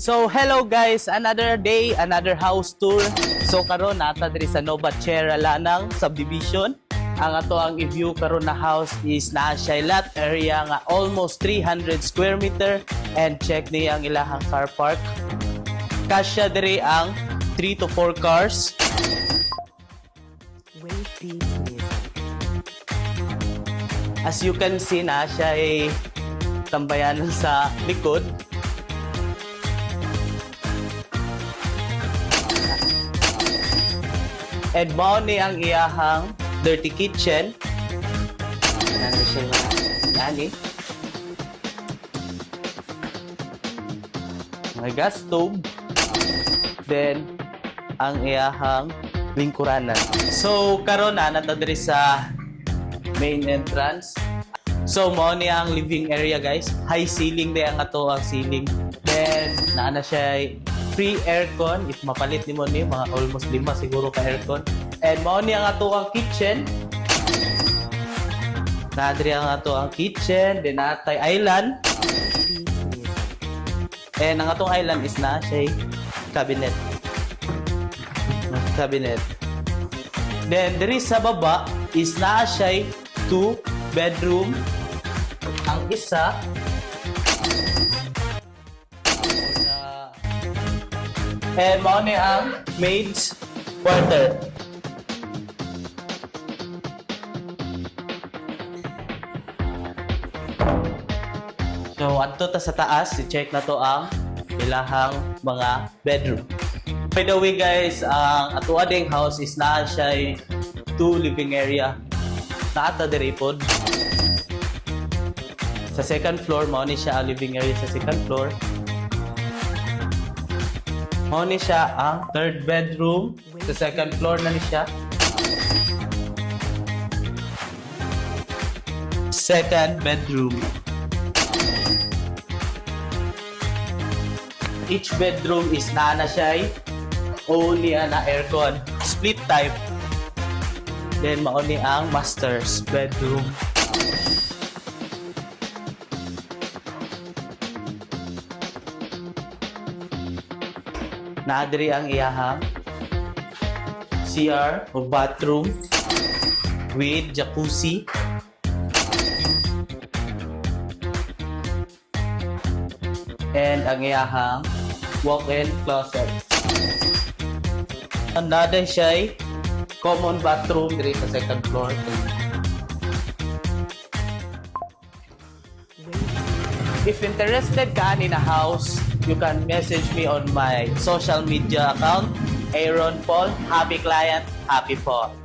So hello guys, another day, another house tour. So karon nata diri sa Nova Sierra Lanang subdivision. Ang ato ang i-view karon na house is naa siya lot area nga almost 300 square meter, and check niya ang ilahang car park. Kasya diri ang 3 to 4 cars. As you can see, na siya ay tambayanan sa likod. And mao ni ang iyahang dirty kitchen. Ano siya yani? May gas stove. Then ang iyahang lingkuranan. So karon na nata diri sa main entrance. So mao ni ang living area guys. High ceiling day ang ato ang ceiling. Then naa na siya free aircon. If mapalit nimo ni mga almost 5 siguro ka aircon. And mao ni ang ato ang kitchen. Nadri ang ato ang kitchen, then natay island. And ang atong island is na siya cabinet. Cabinet. Then diri sa baba is na siya 2 bedroom. Ang isa and mao ni ang maid's quarter. So adto ta sa taas, i-check na to ang ilahang mga bedroom. By the way guys, ang ato ading house is naa siya 2 living area. Naata diri pod. Sa second floor, mao ni siya ang living area sa second floor. Mao ni siya ang third bedroom. Sa second floor na ni siya. Second bedroom. Each bedroom is na siya only na aircon. Split type. Then mao ni ang master's bedroom. Naadiri ang iyahang CR or bathroom with jacuzzi. And ang iyahang walk-in closet. Nada siya common bathroom diri sa second floor. If interested ka in a house, you can message me on my social media account, Aaron Paul. Happy client, happy Paul.